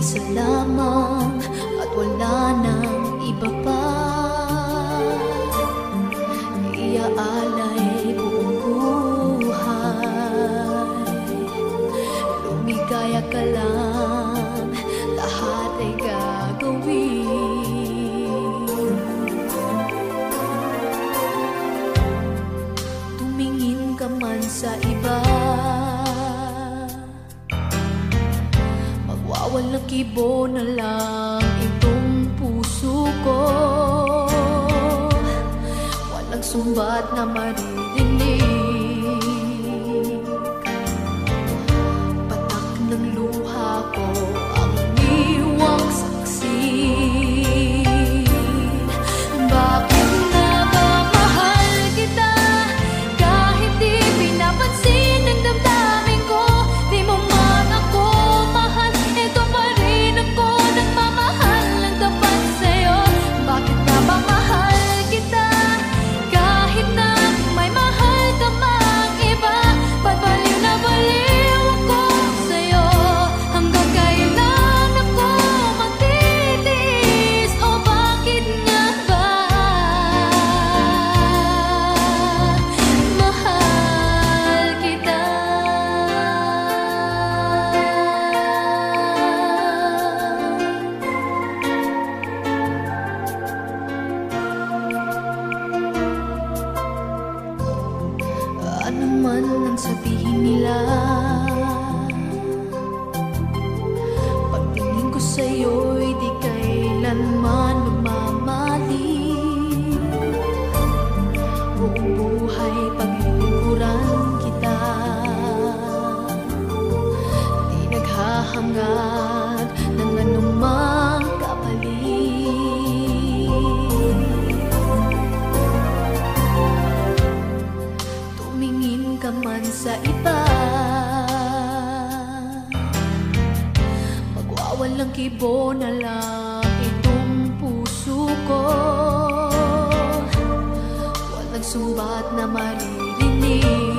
isa lamang at wala nang iba pa. Iaalay buong buhay, lumigaya ka lang, lahat ay gagawin. Tumingin ka man sa iba, magwawalang kibo na lang itong puso ko. Walang sumbat na maririnig, patak ng luha ko ang iniwang saksi. Bakit na ba mahal kita kahit di pinapansin ang damdamin ko? Di mo man ako mahal, ito pa rin ako nagmamahal ng tapat sa'yo. Bakit na ba mahal kita kahit na may mahal ka mang iba? Ba't baliw na baliw ako sa'yo? Hanggang kailan ako magtitiis? O bakit nga ba mahal kita? Ano man ang sabihin nila, pagtingin ko sa'yo'y di kailanman namamali. Buong buhay paglilingkuran kita, di naghahangad ng anumang kapalit. Tumingin ka man sa iba, magwawalang kibo na lang itong puso ko. Walang sumbat na maririnig,